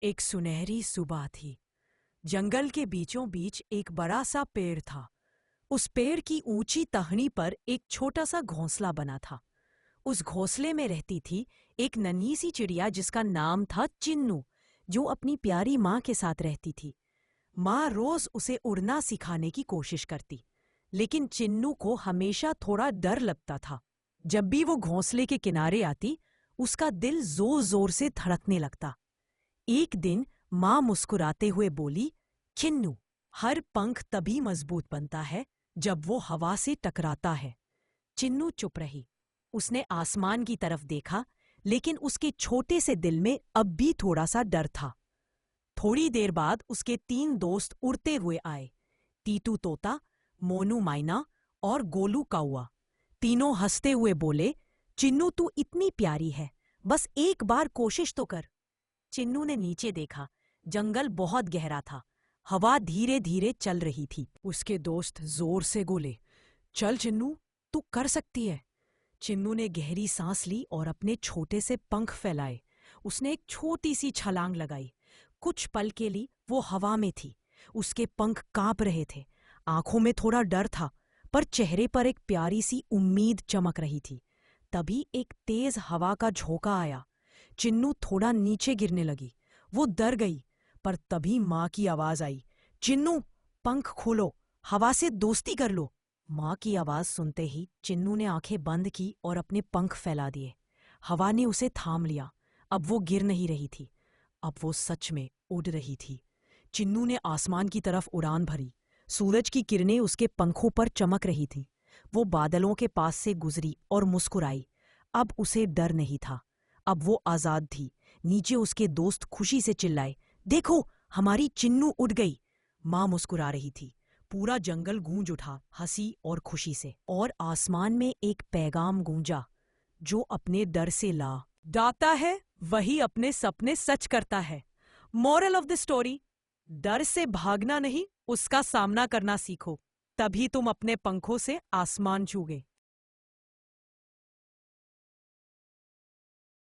एक सुनहरी सुबह थी। जंगल के बीचों बीच एक बड़ा सा पेड़ था। उस पेड़ की ऊंची टहनी पर एक छोटा सा घोंसला बना था। उस घोंसले में रहती थी एक नन्ही सी चिड़िया जिसका नाम था चिन्नू, जो अपनी प्यारी माँ के साथ रहती थी। माँ रोज उसे उड़ना सिखाने की कोशिश करती, लेकिन चिन्नू को हमेशा थोड़ा डर लगता था। जब भी वो घोंसले के किनारे आती, उसका दिल जोर जोर से धड़कने लगता। एक दिन माँ मुस्कुराते हुए बोली, चिन्नू, हर पंख तभी मजबूत बनता है जब वो हवा से टकराता है। चिन्नू चुप रही। उसने आसमान की तरफ देखा, लेकिन उसके छोटे से दिल में अब भी थोड़ा सा डर था। थोड़ी देर बाद उसके 3 दोस्त उड़ते हुए आए, टीटू तोता, मोनू माइना और गोलू कौआ। तीनों हंसते हुए बोले, चिन्नू तू इतनी प्यारी है, बस एक बार कोशिश तो कर। चिन्नू ने नीचे देखा। जंगल बहुत गहरा था। हवा धीरे धीरे चल रही थी। उसके दोस्त जोर से बोले, चल चिन्नू, तू कर सकती है। चिन्नू ने गहरी सांस ली और अपने छोटे से पंख फैलाए। उसने एक छोटी सी छलांग लगाई। कुछ पल के लिए वो हवा में थी। उसके पंख कांप रहे थे। आंखों में थोड़ा डर था, पर चेहरे पर एक प्यारी सी उम्मीद चमक रही थी। तभी एक तेज हवा का झोंका आया। चिन्नू थोड़ा नीचे गिरने लगी। वो डर गई, पर तभी माँ की आवाज आई, चिन्नू, पंख खोलो, हवा से दोस्ती कर लो। माँ की आवाज सुनते ही चिन्नू ने आंखें बंद की और अपने पंख फैला दिए। हवा ने उसे थाम लिया। अब वो गिर नहीं रही थी, अब वो सच में उड़ रही थी। चिन्नू ने आसमान की तरफ उड़ान भरी। सूरज की किरणें उसके पंखों पर चमक रही थी। वो बादलों के पास से गुजरी और मुस्कुराई। अब उसे डर नहीं था। अब वो आजाद थी। नीचे उसके दोस्त खुशी से चिल्लाए, देखो, हमारी चिन्नू उड़ गई। माँ मुस्कुरा रही थी। पूरा जंगल गूंज उठा, हंसी और खुशी से। और आसमान में एक पैगाम गूंजा, जो अपने डर से ला डाता है वही अपने सपने सच करता है। मोरल ऑफ द स्टोरी, डर से भागना नहीं, उसका सामना करना सीखो, तभी तुम अपने पंखों से आसमान छूगे।